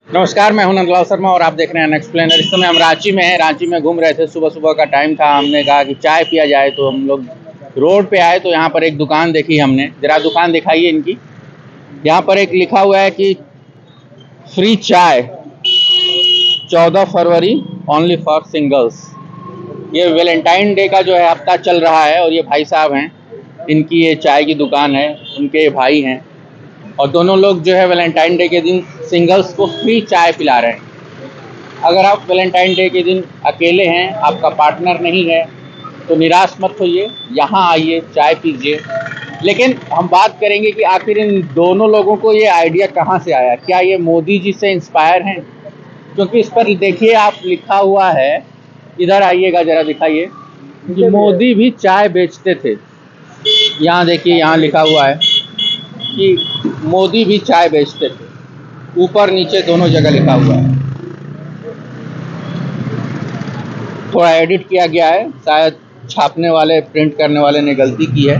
नमस्कार, मैं हूं नंदलाल शर्मा और आप देख रहे हैं अनएक्सप्लेनर। इस समय हम रांची में हैं। रांची में घूम रहे थे, सुबह सुबह का टाइम था। हमने कहा कि चाय पिया जाए, तो हम लोग रोड पे आए तो यहाँ पर एक दुकान देखी हमने। ज़रा दुकान दिखाइए इनकी। यहाँ पर एक लिखा हुआ है कि फ्री चाय 14 फरवरी ओनली फॉर सिंगल्स। ये वैलेंटाइन डे का जो है हफ्ता चल रहा है और ये भाई साहब हैं, इनकी ये चाय की दुकान है, उनके ये भाई हैं और दोनों लोग जो है वैलेंटाइन डे के दिन सिंगल्स को फ्री चाय पिला रहे हैं। अगर आप वैलेंटाइन डे के दिन अकेले हैं, आपका पार्टनर नहीं है, तो निराश मत होइए, यहाँ आइए, चाय पीजिए। लेकिन हम बात करेंगे कि आखिर इन दोनों लोगों को ये आइडिया कहाँ से आया। क्या ये मोदी जी से इंस्पायर हैं? क्योंकि इस पर देखिए आप लिखा हुआ है, इधर आइएगा ज़रा दिखाइए कि मोदी भी चाय बेचते थे। यहाँ देखिए, यहाँ लिखा हुआ है कि मोदी भी चाय बेचते थे, ऊपर नीचे दोनों जगह लिखा हुआ है। थोड़ा एडिट किया गया है, शायद छापने वाले, प्रिंट करने वाले ने गलती की है।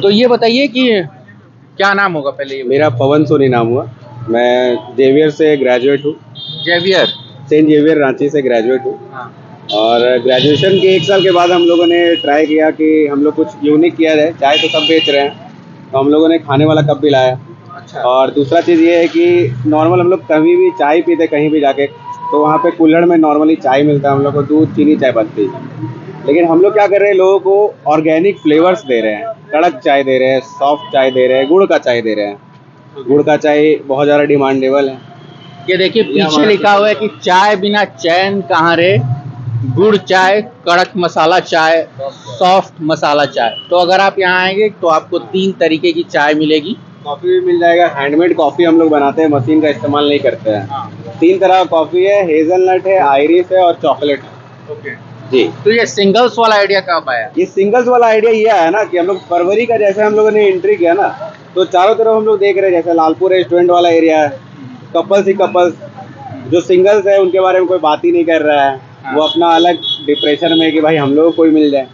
तो ये बताइए कि क्या नाम होगा पहले? ये मेरा पवन सोनी नाम हुआ। मैं जेवियर से ग्रेजुएट हूँ। जेवियर, सेंट जेवियर रांची से ग्रेजुएट हूँ। हाँ। और ग्रेजुएशन के 1 साल के बाद हम लोगों ने ट्राई किया कि हम लोग कुछ यूनिक किया जाए। चाय तो सब बेच रहे हैं, तो हम लोगों ने खाने वाला कप भी लाया। अच्छा। और दूसरा चीज़ ये है कि नॉर्मल हम लोग कभी भी चाय पीते कहीं भी जाके, तो वहाँ पे कुल्हड़ में नॉर्मली चाय मिलता है, हम लोग को दूध चीनी चाय बनती है। लेकिन हम लोग क्या कर रहे हैं, लोगों को ऑर्गेनिक फ्लेवर्स दे रहे हैं। कड़क चाय दे रहे हैं, सॉफ्ट चाय दे रहे हैं, गुड़ का चाय दे रहे हैं। गुड़ का चाय बहुत ज़्यादा डिमांडेबल है। ये देखिए पीछे लिखा हुआ है कि चाय बिना चैन कहाँ रे, गुड़ चाय, कड़क मसाला चाय, सॉफ्ट मसाला चाय। तो अगर आप यहाँ आएंगे तो आपको 3 तरीके की चाय मिलेगी। कॉफ़ी भी मिल जाएगा। हैंडमेड कॉफ़ी हम लोग बनाते हैं, मशीन का इस्तेमाल नहीं करते हैं। 3 तरह का कॉफ़ी है, हेज़लनट है, आयरिश है और चॉकलेट है। ओके जी। तो ये सिंगल्स वाला आइडिया कब आया? ये सिंगल्स वाला आइडिया ये आया ना कि हम लोग फरवरी का जैसे हम लोगों ने एंट्री किया ना, तो चारों तरफ हम लोग देख रहे हैं, जैसे लालपुर रेस्टोरेंट वाला एरिया है, कपल्स ही कपल्स। जो सिंगल्स है उनके बारे में कोई बात ही नहीं कर रहा है। वो अपना अलग डिप्रेशन में कि भाई हम लोग को कोई मिल जाए।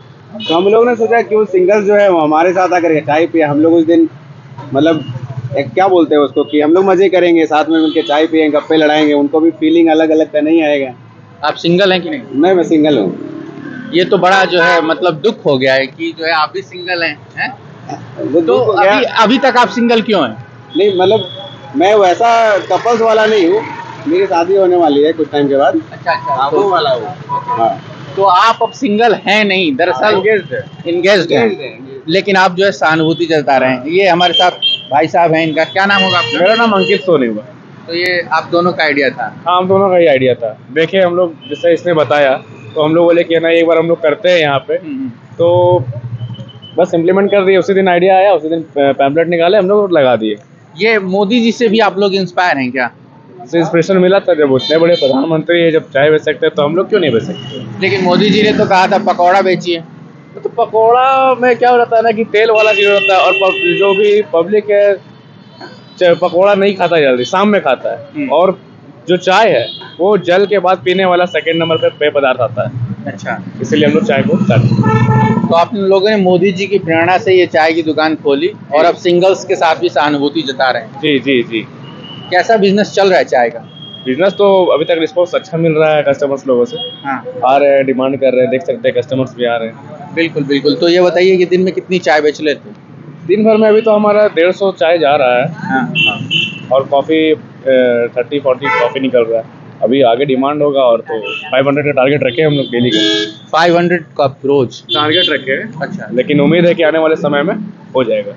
तो हम लोग ने सोचा क्यों सिंगल्स जो है वो हमारे साथ आकर के चाय पिए। हम लोग उस दिन मतलब एक क्या बोलते हैं उसको, कि हम लोग मजे करेंगे, साथ में मिलकर चाय पिएंगे, गप्पे लड़ाएंगे। उनको भी फीलिंग अलग अलग का नहीं आएगा। आप सिंगल हैं कि नहीं? मैं सिंगल हूँ। ये तो बड़ा जो है मतलब दुख हो गया है कि जो है आप भी सिंगल हैं। तो अभी तक आप सिंगल क्यों हैं? नहीं मतलब मैं वैसा कपल्स वाला नहीं हूँ। मेरी शादी होने वाली है कुछ टाइम के बाद। अच्छा, वो वाला हूँ। हाँ। तो आप अब सिंगल हैं नहीं, दरअसल इंगेज्ड हैं, लेकिन आप जो है सहानुभूति जता रहे हैं। ये हमारे साथ भाई साहब हैं, इनका क्या नाम होगा आपका? मेरा नाम अंकित सोनी हुआ। तो ये आप दोनों का आइडिया था? हाँ, हम दोनों का ही आइडिया था। देखिए हम लोग जैसे इसने बताया, तो हम लोग बोले कि ना एक बार हम लोग करते हैं यहाँ पे। तो बस इम्प्लीमेंट कर दिए। उसी दिन आइडिया आया, उसी दिन पैम्पलेट निकाले, हम लोग लगा दिए। ये मोदी जी से भी आप लोग इंस्पायर हैं क्या? से इंस्पिरेशन मिला था, जब उतने बड़े प्रधानमंत्री है, जब चाय बेच सकते हैं तो हम लोग क्यों नहीं बेच सकते। लेकिन मोदी जी ने तो कहा था पकौड़ा बेचिए। तो पकौड़ा में क्या रहता है ना कि तेल वाला चीज़ होता है, और जो भी पब्लिक है पकौड़ा नहीं खाता, जल्दी शाम में खाता है। और जो चाय है वो जल के बाद पीने वाला सेकंड नंबर पे पेय पदार्थ आता है। अच्छा, इसीलिए हम लोग चाय को चाहते। तो आप लोगों ने मोदी जी की प्रेरणा से ये चाय की दुकान खोली और अब सिंगल्स के साथ भी सहानुभूति जता रहे हैं। जी जी जी। कैसा बिजनेस चल रहा है चाय का? बिजनेस तो अभी तक रिस्पॉन्स अच्छा मिल रहा है कस्टमर्स लोगों से। हाँ, आ रहे हैं, डिमांड कर रहे हैं, देख सकते हैं कस्टमर्स भी आ रहे हैं। बिल्कुल बिल्कुल। तो ये बताइए कि दिन में कितनी चाय बेच लेते हैं? दिन भर में अभी तो हमारा 150 चाय जा रहा है। हाँ। और कॉफ़ी 30-40 कॉफ़ी निकल रहा है। अभी आगे डिमांड होगा और तो 500 का टारगेट रखे हैं हम लोग डेली का। 500 कप रोज टारगेट रखे हैं, अच्छा। लेकिन उम्मीद है कि आने वाले समय में हो जाएगा।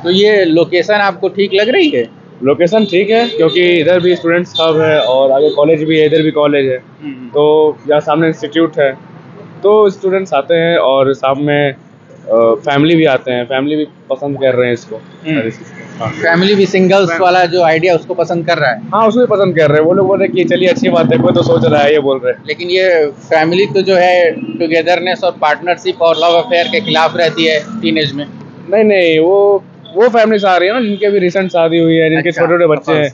तो ये लोकेशन आपको ठीक लग रही है? लोकेशन ठीक है, क्योंकि इधर भी स्टूडेंट्स हब है और आगे कॉलेज भी है, इधर भी कॉलेज है। तो यहाँ सामने इंस्टीट्यूट है, तो स्टूडेंट्स आते हैं और सामने फैमिली भी आते हैं। फैमिली भी पसंद कर रहे हैं इसको। हाँ। फैमिली भी सिंगल्स वाला जो आइडिया उसको पसंद कर रहा है? हाँ, उसको भी पसंद कर रहे हैं। वो लोग बोल रहे हैं कि चलिए अच्छी बात है, कोई तो सोच रहा है, ये बोल रहे हैं। लेकिन ये फैमिली तो जो है टुगेदरनेस और पार्टनरशिप और लव अफेयर के खिलाफ रहती है टीनेज में। नहीं नहीं, वो फैमिलीज आ रही है ना जिनके भी रिसेंट शादी हुई है, जिनके छोटे छोटे बच्चे हैं।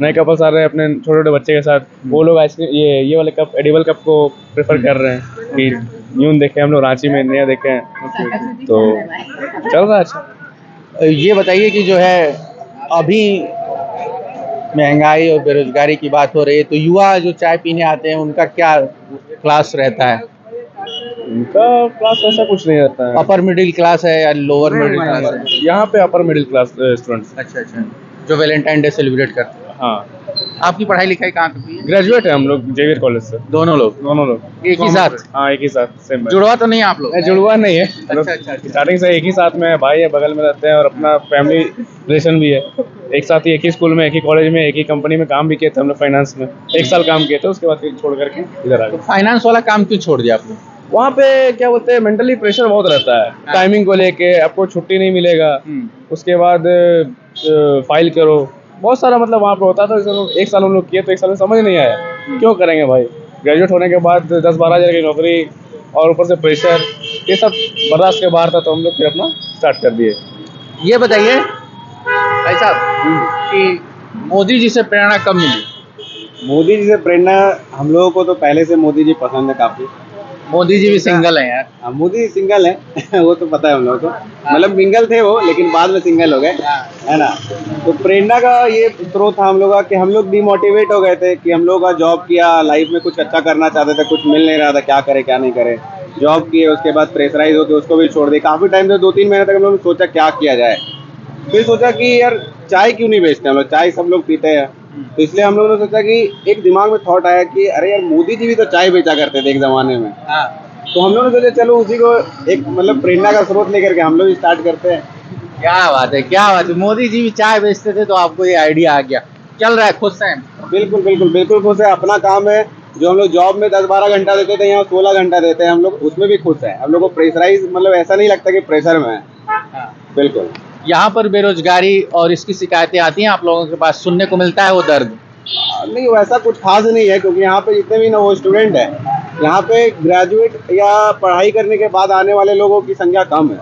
नए कपल्स आ रहे हैं अपने छोटे छोटे बच्चे के साथ। वो लोग आइसक्रीम ये वाले कप, एडिबल कप को प्रेफर कर रहे हैं कि न्यून देखे हम लोग रांची में, नया देखे हैं, तो चल रहा है अच्छा। ये बताइए कि जो है अभी महंगाई और बेरोजगारी की बात हो रही है, तो युवा जो चाय पीने आते हैं उनका क्या क्लास रहता है? उनका क्लास वैसा कुछ नहीं रहता है। अपर मिडिल क्लास है या लोअर मिडिल क्लास है? यहाँ पे अपर मिडिल क्लास स्टूडेंट्स। अच्छा अच्छा, जो वैलेंटाइन डे सेलिब्रेट करते हैं। हाँ, आपकी पढ़ाई लिखाई कहाँ की हुई है? ग्रेजुएट है हम लोग जेवियर कॉलेज से। दोनों लोग दोनों लोग एक ही साथ? हाँ, एक ही साथ सेम बैच। जुड़वा तो नहीं आप लोग? जुड़वा नहीं है। अच्छा अच्छा। स्टार्टिंग से एक ही साथ में है, भाई है, बगल में रहते हैं और अपना फैमिली रिलेशन भी है। एक साथ ही एक ही स्कूल में, एक ही कॉलेज में, एक ही कंपनी में काम भी किए थे हम लोग फाइनेंस में। 1 साल काम किए थे, उसके बाद फिर छोड़ करके इधर आ तो गए। फाइनेंस वाला काम क्यों छोड़ दिया आपने? वहाँ पे क्या बोलते हैं, मेंटली प्रेशर बहुत रहता है। टाइमिंग को लेके आपको छुट्टी नहीं मिलेगा, उसके बाद फाइल करो, बहुत सारा मतलब वहाँ पे होता था। 1 साल हम लोग किए तो 1 साल में समझ नहीं आया क्यों करेंगे भाई। ग्रेजुएट होने के बाद 10-12 हज़ार की नौकरी और ऊपर से प्रेशर, ये सब बर्दाश्त के बाहर था, तो हम लोग फिर अपना स्टार्ट कर दिए। ये बताइए भाई साहब कि मोदी जी से प्रेरणा कब मिली? मोदी जी से प्रेरणा हम लोगों को तो पहले से मोदी जी पसंद है काफी। मोदी जी भी सिंगल हैं यार। हाँ, मोदी सिंगल है वो तो पता है हम लोगों को, मतलब मिंगल थे वो, लेकिन बाद में सिंगल हो गए, है ना। तो प्रेरणा का ये स्रोत था हम लोग का कि हम लोग डिमोटिवेट हो गए थे कि हम लोग का जॉब किया, लाइफ में कुछ अच्छा करना चाहते थे, कुछ मिल नहीं रहा था, क्या करे क्या नहीं करे। जॉब किए, उसके बाद प्रेशराइज होकर उसको भी छोड़ दिए। काफ़ी टाइम से 2-3 महीने तक हम लोग ने सोचा क्या किया जाए। फिर सोचा कि यार चाय क्यों नहीं बेचते हम लोग, चाय सब लोग पीते हैं। तो इसलिए हम लोगों ने सोचा कि एक दिमाग में थॉट आया कि अरे यार मोदी जी भी तो चाय बेचा करते थे एक ज़माने में। तो हम लोगों ने सोचा चलो उसी को एक मतलब प्रेरणा का स्रोत लेकर के हम लोग स्टार्ट करते हैं। क्या बात है, क्या बात है। मोदी जी भी चाय बेचते थे तो आपको ये आइडिया आ गया। चल रहा है, खुश हैं? बिल्कुल बिल्कुल बिल्कुल खुश है। अपना काम है जो हम लोग जॉब में 10-12 घंटा देते थे, यहाँ 16 घंटा देते हैं हम लोग, उसमें भी खुश है। हम लोग को प्रेशराइज मतलब ऐसा नहीं लगता कि प्रेशर में है। बिल्कुल। यहाँ पर बेरोजगारी और इसकी शिकायतें आती हैं आप लोगों के पास, सुनने को मिलता है वो दर्द? नहीं, वैसा कुछ खास नहीं है, क्योंकि यहाँ पे जितने भी ना वो स्टूडेंट है, यहाँ पे ग्रेजुएट या पढ़ाई करने के बाद आने वाले लोगों की संख्या कम है,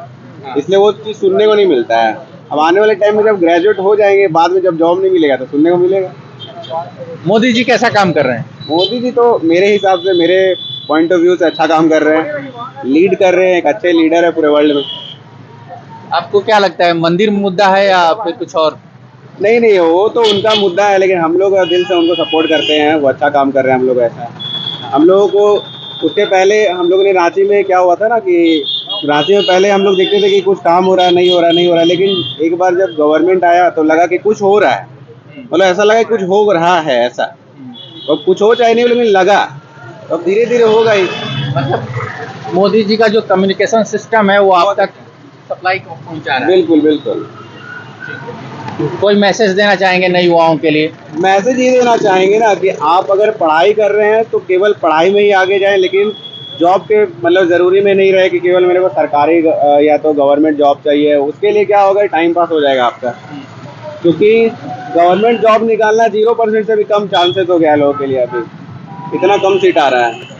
इसलिए वो चीज़ सुनने को नहीं मिलता है। अब आने वाले टाइम में जब ग्रेजुएट हो जाएंगे, बाद में जब जॉब नहीं मिलेगा तो सुनने को मिलेगा। मोदी जी कैसा काम कर रहे हैं? मोदी जी तो मेरे हिसाब से, मेरे पॉइंट ऑफ व्यू से अच्छा काम कर रहे हैं, लीड कर रहे हैं, एक अच्छे लीडर है पूरे वर्ल्ड में। आपको क्या लगता है, मंदिर मुद्दा है या फिर कुछ और? नहीं नहीं, वो तो उनका मुद्दा है, लेकिन हम लोग दिल से उनको सपोर्ट करते हैं, वो अच्छा काम कर रहे हैं। हम लोग ऐसा, हम लोगों को उसके पहले हम लोगों ने रांची में क्या हुआ था ना कि रांची में पहले हम लोग देखते थे कि कुछ काम हो रहा है, नहीं हो रहा है, नहीं हो रहा है, लेकिन एक बार जब गवर्नमेंट आया तो लगा कि कुछ हो रहा है, मतलब ऐसा लगा कि कुछ हो रहा है ऐसा, तो कुछ हो चाहे नहीं, लेकिन लगा, तो धीरे धीरे होगा ही। मतलब मोदी जी का जो कम्युनिकेशन सिस्टम है वो आप तक सप्लाई पहुंचा रहा है। बिल्कुल बिल्कुल। कोई मैसेज देना चाहेंगे नए युवाओं के लिए? मैसेज ये देना चाहेंगे ना कि आप अगर पढ़ाई कर रहे हैं तो केवल पढ़ाई में ही आगे जाएं, लेकिन जॉब के मतलब ज़रूरी में नहीं रहे कि केवल मेरे को सरकारी या तो गवर्नमेंट जॉब चाहिए। उसके लिए क्या होगा, टाइम पास हो जाएगा आपका, क्योंकि गवर्नमेंट जॉब निकालना 0% से भी कम चांसेस हो गया लोगों के लिए। अभी इतना कम सीट आ रहा है।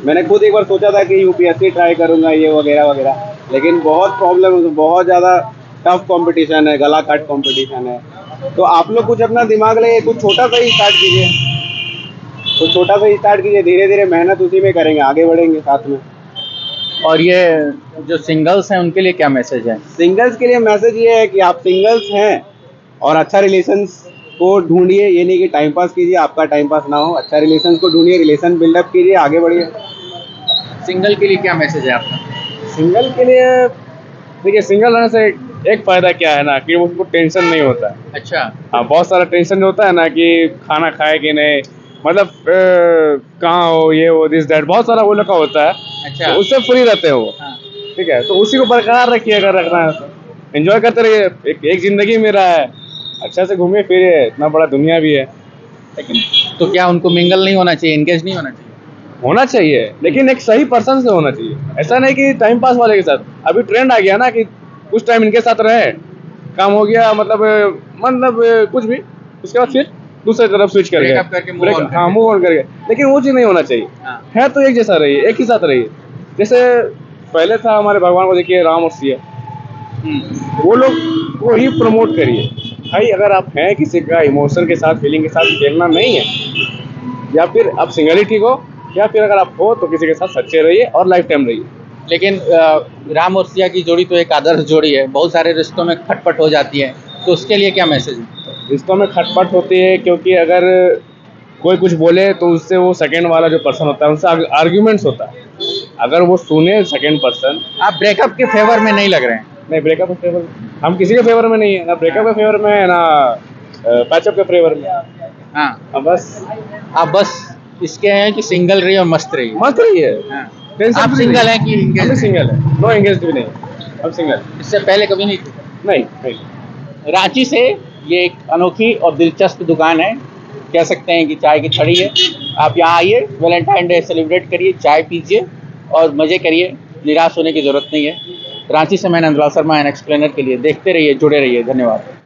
मैंने खुद एक बार सोचा था कि यूपीएससी ट्राई करूँगा ये वगैरह वगैरह, लेकिन बहुत प्रॉब्लम, बहुत ज़्यादा टफ कंपटीशन है, गला काट कंपटीशन है। तो आप लोग कुछ अपना दिमाग लगे, कुछ छोटा सा ही स्टार्ट कीजिए, कुछ छोटा सा ही स्टार्ट कीजिए, धीरे धीरे मेहनत उसी में करेंगे, आगे बढ़ेंगे साथ में। और ये जो सिंगल्स हैं उनके लिए क्या मैसेज है? सिंगल्स के लिए मैसेज ये है कि आप सिंगल्स हैं और अच्छा रिलेशंस को ढूंढिए, ये नहीं कि टाइम पास कीजिए, आपका टाइम पास ना हो। अच्छा रिलेशंस को ढूंढिए, रिलेशन बिल्डअप कीजिए, आगे बढ़िए। सिंगल के लिए क्या मैसेज है आपका? सिंगल के लिए देखिए, सिंगल रहने से एक फ़ायदा क्या है ना कि उसको टेंशन नहीं होता है। अच्छा। हाँ, बहुत सारा टेंशन होता है ना कि खाना खाए कि नहीं, मतलब कहाँ हो, ये हो, दिस दैट, बहुत सारा वो लोग का होता है। अच्छा। तो उससे फ्री रहते हैं वो। हाँ। ठीक है, तो उसी को बरकरार रखिए, अगर रखना है तो एंजॉय करते रहिए। एक ज़िंदगी मेरा है, अच्छा से घूमिए फिरिए, इतना बड़ा दुनिया भी है। लेकिन तो क्या उनको मिंगल नहीं होना चाहिए, एंगेज नहीं होना चाहिए? होना चाहिए, लेकिन एक सही पर्सन से होना चाहिए। ऐसा नहीं कि टाइम पास वाले के साथ। अभी ट्रेंड आ गया ना कि कुछ टाइम इनके साथ रहे, काम हो गया, मतलब कुछ भी, उसके बाद फिर दूसरी तरफ स्विच कर गए, हाँ, मूव ऑन कर गए। लेकिन वो चीज़ नहीं होना चाहिए। हाँ। है तो एक जैसा रहिए, एक ही साथ रहिए। जैसे पहले था हमारे भगवान को देखिए, राम और सिया, वो लोग को ही प्रमोट करिए भाई। अगर आप हैं किसी का इमोशन के साथ, फीलिंग के साथ खेलना नहीं है, या फिर आप सिंगल ही ठीक हो, या फिर अगर आप हो तो किसी के साथ सच्चे रहिए और लाइफ टाइम रहिए। लेकिन राम और सिया की जोड़ी तो एक आदर्श जोड़ी है, बहुत सारे रिश्तों में खटपट हो जाती है, तो उसके लिए क्या मैसेज है? रिश्तों में खटपट होती है, क्योंकि अगर कोई कुछ बोले तो उससे वो सेकंड वाला जो पर्सन होता है उनसे आर्ग्यूमेंट्स होता है। अगर वो सुने सेकंड पर्सन, आप ब्रेकअप के फेवर में नहीं लग रहे हैं। नहीं ब्रेकअप के फेवर, हम किसी के फेवर में नहीं है, ना ब्रेकअप के फेवर में है ना पैचअप के फेवर में। हाँ, अब बस आप बस इसके हैं कि सिंगल रही और मस्त रही। मत रही है। हाँ। टेंशन आप फ्री सिंगल रहिए। हैं कि हम engaged? सिंगल है, नो एंगेज भी नहीं, हम सिंगल। इससे पहले कभी नहीं थे। नहीं नहीं। रांची से ये एक अनोखी और दिलचस्प दुकान है, कह सकते हैं कि चाय की छड़ी है। आप यहाँ आइए, वैलेंटाइन डे सेलिब्रेट करिए, चाय पीजिए और मज़े करिए, निराश होने की ज़रूरत नहीं है। रांची से मैं नंदलाल शर्मा, एन एक्सप्लेनर के लिए। देखते रहिए, जुड़े रहिए। धन्यवाद।